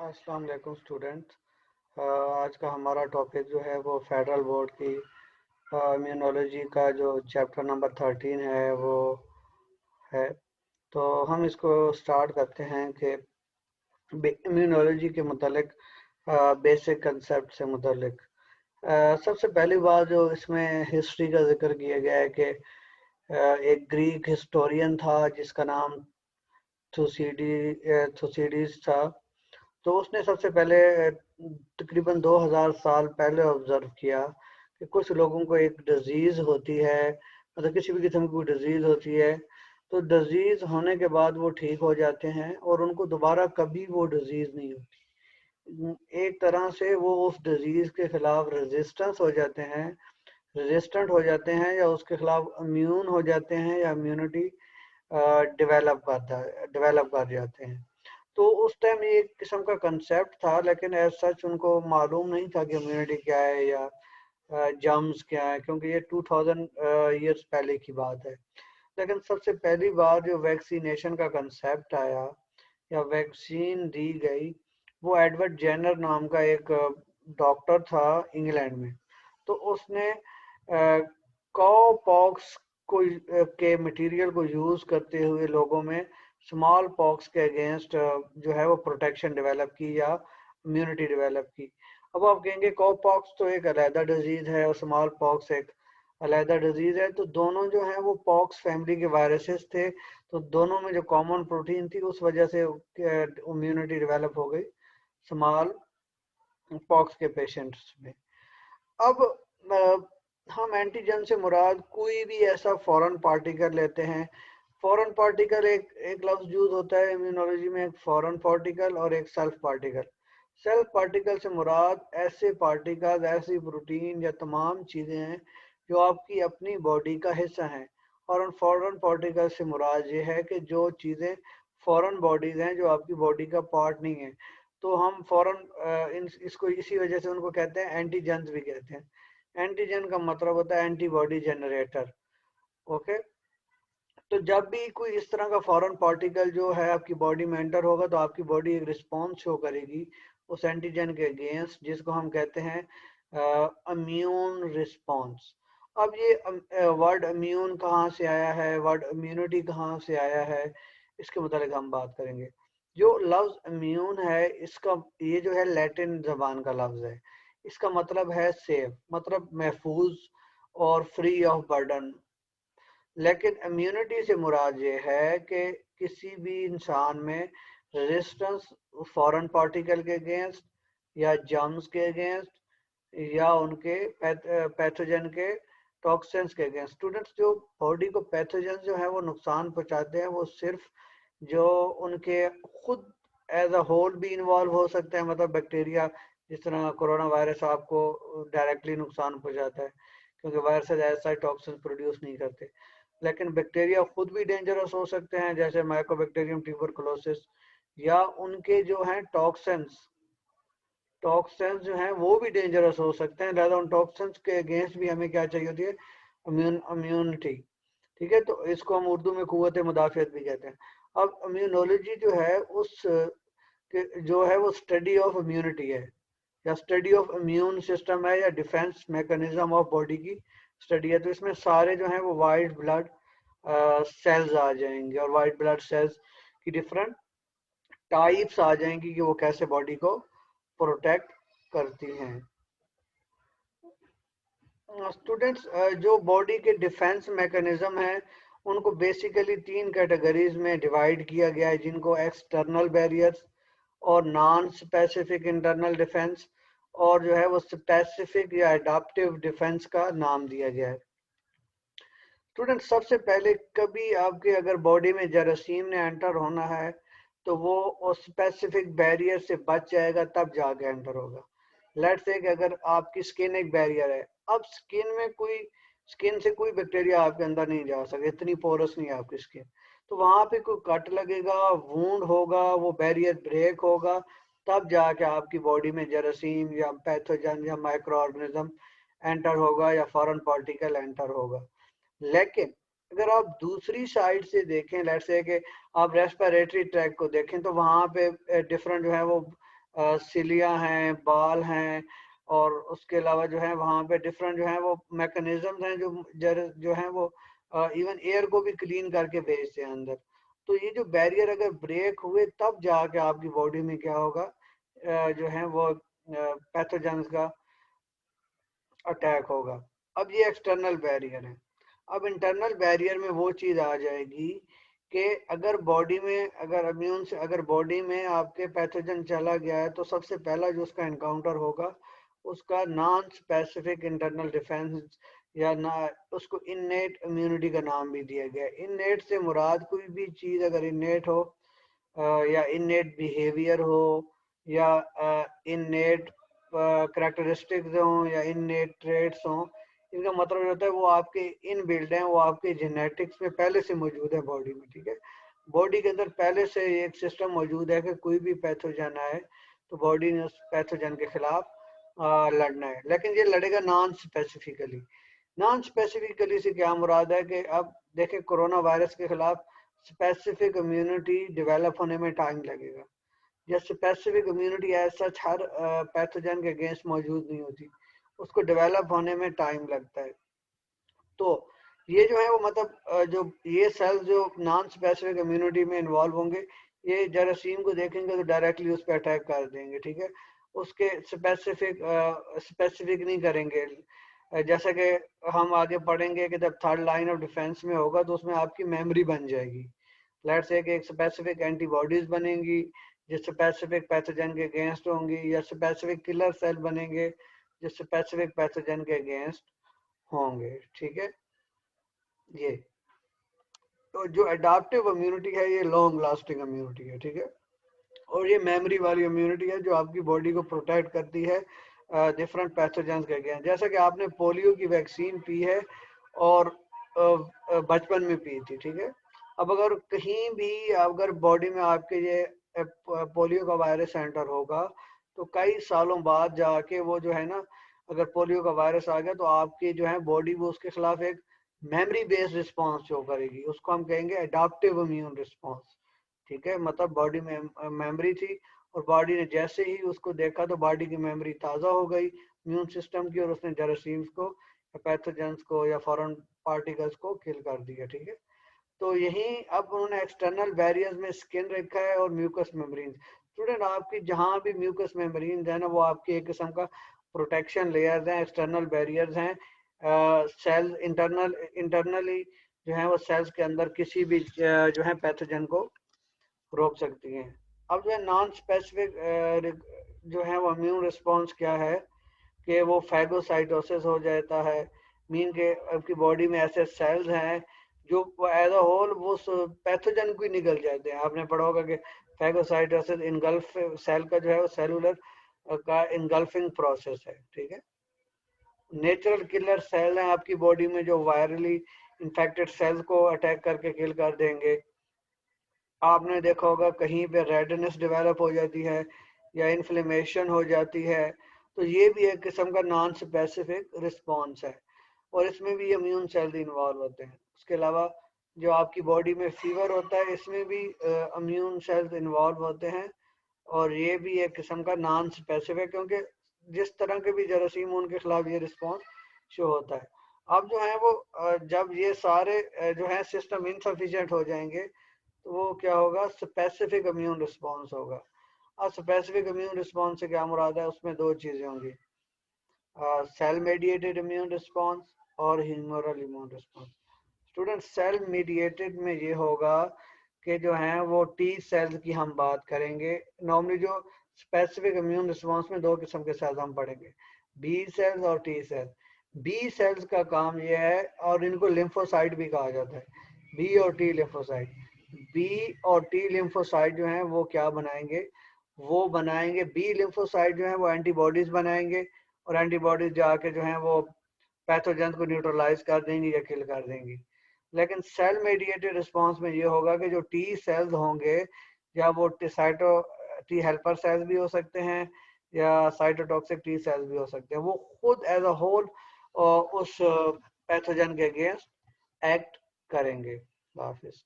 अस्सलाम वालेकुम स्टूडेंट। आज का हमारा टॉपिक जो है वो फेडरल बोर्ड की इम्यूनोलॉजी का जो चैप्टर नंबर 13 है वो है। तो हम इसको स्टार्ट करते हैं कि इम्यूनोलॉजी के मुतालिक बेसिक कंसेप्ट से मुतालिक सबसे पहली बात जो इसमें हिस्ट्री का जिक्र किया गया है कि एक ग्रीक हिस्टोरियन था जिसका नाम थुसीडीज था। तो उसने सबसे पहले तकरीबन 2000 साल पहले ऑब्जर्व किया कि कुछ लोगों को एक डिजीज़ होती है, मतलब किसी भी किस्म की कोई डिजीज़ होती है। तो डिजीज़ होने के बाद वो ठीक हो जाते हैं और उनको दोबारा कभी वो डिजीज़ नहीं होती। एक तरह से वो उस डिजीज़ के खिलाफ रेजिस्टेंस हो जाते हैं, रेजिस्टेंट हो जाते हैं, या उसके खिलाफ इम्यून हो जाते हैं, या इम्यूनिटी डेवलप कर जाते हैं। तो उस टाइम ये एक किस्म का कंसेप्ट था, लेकिन एज सच उनको मालूम नहीं था कि इम्यूनिटी क्या है या जर्म्स क्या है, क्योंकि ये 2000 ईयर्स पहले की बात है। लेकिन सबसे पहली बार जो वैक्सीनेशन का कंसेप्ट आया या वैक्सीन दी गई, वो एडवर्ड जेनर नाम का एक डॉक्टर था इंग्लैंड में। तो उसने कॉ पॉक्स को के मटेरियल को यूज़ करते हुए लोगों में स्मॉल पॉक्स के अगेंस्ट जो है वो प्रोटेक्शन डेवलप की या इम्यूनिटी डेवलप की। अब आप कहेंगे कॉ पॉक्स तो एक अलहदा डिजीज़ है और स्मॉल पॉक्स एक अलहदा डिजीज़ है, तो दोनों जो हैं वो पॉक्स फैमिली के वायरसेस थे। तो दोनों में जो कॉमन प्रोटीन थी उस वजह से इम्यूनिटी डेवलप हो गई स्मॉल पॉक्स के पेशेंट्स में। अब हम एंटीजन से मुराद कोई भी ऐसा फॉरेन पार्टिकल लेते हैं। फॉरेन पार्टिकल एक एक लफ्ज यूज होता है इम्यूनोलॉजी में, एक फॉरेन पार्टिकल और एक सेल्फ पार्टिकल। सेल्फ पार्टिकल से मुराद ऐसे पार्टिकल्स, ऐसी प्रोटीन या तमाम चीज़ें हैं जो आपकी अपनी बॉडी का हिस्सा हैं। और उन फॉरेन पार्टिकल से मुराद ये है कि जो चीज़ें फॉरेन बॉडीज़ हैं, जो आपकी बॉडी का पार्ट नहीं है। तो हम फॉरेन इसको इसी वजह से उनको कहते हैं, एंटीजेंस भी कहते हैं। एंटीजन का मतलब होता है एंटीबॉडी जनरेटर। ओके। तो जब भी कोई इस तरह का फॉरेन पार्टिकल जो है आपकी बॉडी में एंटर होगा, तो आपकी बॉडी एक रिस्पॉन्स शो करेगी उस एंटीजन के अगेंस्ट, जिसको हम कहते हैं इम्यून रिस्पॉन्स। अब ये वर्ड इम्यून कहाँ से आया है, वर्ड इम्यूनिटी कहाँ से आया है, इसके मुताबिक हम बात करेंगे। जो लफ्ज़ इम्यून है, इसका ये जो है लैटिन ज़बान का लफ्ज़ है। इसका मतलब है सेव, मतलब महफूज और फ्री ऑफ बर्डन। लेकिन इम्यूनिटी से मुराद ये है कि किसी भी इंसान में रेजिस्टेंस फॉरेन पार्टिकल के अगेंस्ट या जर्म्स के अगेंस्ट या उनके पैथोजन के टॉक्सिन्स के अगेंस्ट। स्टूडेंट्स, जो बॉडी को पैथोजन जो है वो नुकसान पहुंचाते हैं, वो सिर्फ जो उनके खुद एज अ होल भी इन्वॉल्व हो सकते हैं, मतलब बैक्टीरिया। जिस तरह कोरोना वायरस आपको डायरेक्टली नुकसान पहुंचाता है, क्योंकि वायरसेस ऐसा टॉक्सिन प्रोड्यूस नहीं करते। लेकिन बैक्टीरिया खुद भी डेंजरस हो सकते हैं, जैसे माइकोबैक्टीरियम ट्यूबरकुलोसिस, या उनके जो हैं टॉक्सिन्स टॉक्सिन्स जो हैं वो भी डेंजरस हो सकते हैं। लिहाजा उन टॉक्सिन्स के अगेंस्ट भी हमें क्या चाहिए होती है, इम्यूनिटी। ठीक है, तो इसको हम उर्दू में कुव्वत मुदाफ़ियत भी कहते हैं। अब इम्यूनोलॉजी जो है उस जो है वो स्टडी ऑफ इम्यूनिटी है, या स्टडी ऑफ इम्यून सिस्टम है, या डिफेंस मैकेनिज्म ऑफ बॉडी की स्टडी है। तो इसमें सारे जो हैं वो वाइट ब्लड सेल्स आ जाएंगे, और वाइट ब्लड सेल्स की डिफरेंट टाइप्स आ जाएंगी कि वो कैसे बॉडी को प्रोटेक्ट करती हैं। स्टूडेंट्स, जो बॉडी के डिफेंस मैकेनिज्म हैं उनको बेसिकली तीन कैटेगरीज में डिवाइड किया गया है, जिनको एक्सटर्नल बैरियर्स और नॉन स्पेसिफिक इंटरनल डिफेंस और जो है वो स्पेसिफिक या अडाप्टिव डिफेंस का नाम दिया गया है। स्टूडेंट, सबसे पहले कभी आपके अगर बॉडी में जरासीम ने एंटर होना है, तो वो स्पेसिफिक बैरियर से बच जाएगा, तब जाके एंटर होगा। लेट्स से कि अगर आपकी स्किन एक बैरियर है, अब स्किन से कोई बैक्टीरिया आपके अंदर नहीं जा सकता, इतनी पोरस नहीं है आपकी स्किन। तो वहां पे कोई कट लगेगा, वूंड होगा, वो बैरियर ब्रेक होगा, तब जाके आपकी बॉडी में जरासीम या पैथोजन या माइक्रो ऑर्गेनिज्म एंटर होगा, या फॉरेन पार्टिकल एंटर होगा। लेकिन अगर आप दूसरी साइड से देखें, लेट्स से कि आप रेस्पिरेटरी ट्रैक को देखें, तो वहाँ पे डिफरेंट जो है वो सिलिया हैं, बाल हैं, और उसके अलावा जो है वहाँ पे डिफरेंट जो है वो मैकेनिज्म हैं जो है वो इवन एयर को भी क्लीन करके भेजते हैं अंदर। तो ये जो बैरियर अगर ब्रेक हुए तब जाके आपकी बॉडी में क्या होगा, जो है वो पैथोजेंस का अटैक होगा। अब ये एक्सटर्नल बैरियर है। अब इंटरनल बैरियर में वो चीज आ जाएगी कि अगर बॉडी में अगर बॉडी में आपके पैथोजन चला गया है तो सबसे पहला जो उसका एनकाउंटर होगा उसका नॉन स्पेसिफिक इंटरनल डिफेंस, या ना उसको इननेट इम्यूनिटी का नाम भी दिया गया है। इननेट से मुराद कोई भी चीज अगर इननेट हो, या इननेट बिहेवियर हो, या इननेट करेक्टरिस्टिक्स हों, या इननेट ट्रेड्स हों, इनका मतलब होता है वो आपके इन बिल्ड हैं, वो आपके जेनेटिक्स में पहले से मौजूद है बॉडी में। ठीक है, बॉडी के अंदर पहले से एक सिस्टम मौजूद है कि कोई भी पैथोजन आए तो बॉडी ने उस पैथोजन के खिलाफ लड़ना है, लेकिन ये लड़ेगा नॉन स्पेसिफिकली। नॉन स्पेसिफिकली से क्या मुराद है कि अब देखें कोरोना वायरस के खिलाफ स्पेसिफिक इम्यूनिटी डेवलप होने में टाइम लगेगा, या स्पेसिफिक इम्यूनिटी एज सच हर पैथोजन के अगेंस्ट मौजूद नहीं होती, उसको डेवलप होने में टाइम लगता है। तो ये जो है वो मतलब जो ये सेल्स जो नॉन स्पेसिफिक इम्यूनिटी में इन्वॉल्व होंगे, ये जरासीम को देखेंगे तो डायरेक्टली उस पर अटैक कर देंगे। ठीक है, उसके स्पेसिफिक नहीं करेंगे। जैसे कि हम आगे पढ़ेंगे कि जब थर्ड लाइन ऑफ डिफेंस में होगा तो उसमें आपकी मेमोरी बन जाएगी। लेट्स से कि एक स्पेसिफिक एंटीबॉडीज बनेंगी जो स्पेसिफिक पैथोजन के अगेंस्ट होंगी, या स्पेसिफिक किलर सेल बनेंगे जो स्पेसिफिक पैथोजन के अगेंस्ट होंगे। ठीक है, ये तो जो अडाप्टिव इम्यूनिटी है ये लॉन्ग लास्टिंग इम्यूनिटी है। ठीक है, और ये मेमोरी वाली इम्यूनिटी है जो आपकी बॉडी को प्रोटेक्ट करती है डिफरेंट पैथोजेंस के अगेंस्ट। जैसा कि आपने पोलियो की वैक्सीन पी है और बचपन में पी थी। ठीक है, अब अगर कहीं भी अगर बॉडी में आपके ये पोलियो का वायरस एंटर होगा तो कई सालों बाद जाके वो जो है ना, अगर पोलियो का वायरस आ गया तो आपकी जो है बॉडी वो उसके खिलाफ एक मेमोरी बेस्ड रिस्पॉन्स शो करेगी, उसको हम कहेंगे अडाप्टिव इम्यून रिस्पॉन्स। ठीक है, मतलब बॉडी में मेमोरी थी और बॉडी ने जैसे ही उसको देखा तो बॉडी की मेमोरी ताज़ा हो गई इम्यून सिस्टम की, और उसने जरासीम्स को, पैथोजेंस को या फॉरेन पार्टिकल्स को किल कर दिया। ठीक है, तो यही अब उन्होंने एक्सटर्नल बैरियर्स में स्किन रखा है और म्यूकस मेम्ब्रेन। स्टूडेंट आपकी जहाँ भी म्यूकस मेम्ब्रेन है ना वो आपकी एक किस्म का प्रोटेक्शन लेयर्स हैं, एक्सटर्नल बैरियर्स हैं। सेल्स इंटरनली जो है वो सेल्स के अंदर किसी भी जो है पैथोजन को रोक सकती हैं। अब जो है नॉन स्पेसिफिक जो है वो इम्यून रिस्पॉन्स क्या है कि वो फैगोसाइटोसिस हो जाता है। मीन के आपकी बॉडी में ऐसे सेल्स हैं जो एज अ होल वो पैथोजन को ही निकल जाते हैं। आपने पढ़ा होगा कि फैगोसाइटोसिस इनगल्फ सेल का जो है वो सेलुलर का इनगल्फिंग प्रोसेस है। ठीक है, नेचुरल किलर सेल हैं आपकी बॉडी में जो वायरली इन्फेक्टेड सेल्स को अटैक करके किल कर देंगे। आपने देखा होगा कहीं पे रेडनेस डेवलप हो जाती है या इन्फ्लेमेशन हो जाती है, तो ये भी एक किस्म का नॉन स्पेसिफिक रिस्पॉन्स है, और इसमें भी इम्यून सेल्स इन्वॉल्व होते हैं। उसके अलावा जो आपकी बॉडी में फीवर होता है इसमें भी इम्यून सेल्स इन्वॉल्व होते हैं, और ये भी एक किस्म का नॉन स्पेसिफिक, क्योंकि जिस तरह के भी जरासीम उनके खिलाफ ये रिस्पॉन्स शो होता है। अब जो है वो जब ये सारे जो है सिस्टम इनसफिशिएंट हो जाएंगे तो वो क्या होगा, स्पेसिफिक इम्यून रिस्पॉन्स होगा। अब स्पेसिफिक इम्यून रिस्पॉन्स से क्या मुराद है, उसमें दो चीजें होंगी, सेल मेडिएटेड इम्यून रिस्पॉन्स और humoral immune response. Student cell mediated में ये होगा कि जो है वो टी सेल्स की हम बात करेंगे। नॉर्मली जो स्पेसिफिक इम्यून रिस्पॉन्स में दो किस्म के सेल्स हम पढ़ेंगे, बी सेल्स और टी सेल्स। बी सेल्स का काम ये है, और इनको लिम्फोसाइट भी कहा जाता है, बी और टी लिम्फोसाइट। बी और टी लिम्फोसाइट जो है वो क्या बनाएंगे, वो बनाएंगे बी लिम्फोसाइट जो है वो एंटीबॉडीज बनाएंगे, और एंटीबॉडीज जाके जो है वो पैथोजेंस को न्यूट्रलाइज कर देंगी या किल कर देंगी। लेकिन सेल मेडिएटेड रिस्पॉन्स में ये होगा कि जो टी सेल्स होंगे, या वो टी हेल्पर सेल्स भी हो सकते हैं या साइटोटॉक्सिक टी सेल्स भी हो सकते हैं, वो खुद एज अ होल उस पैथोजन के अगेंस्ट एक्ट करेंगे। हाफिज।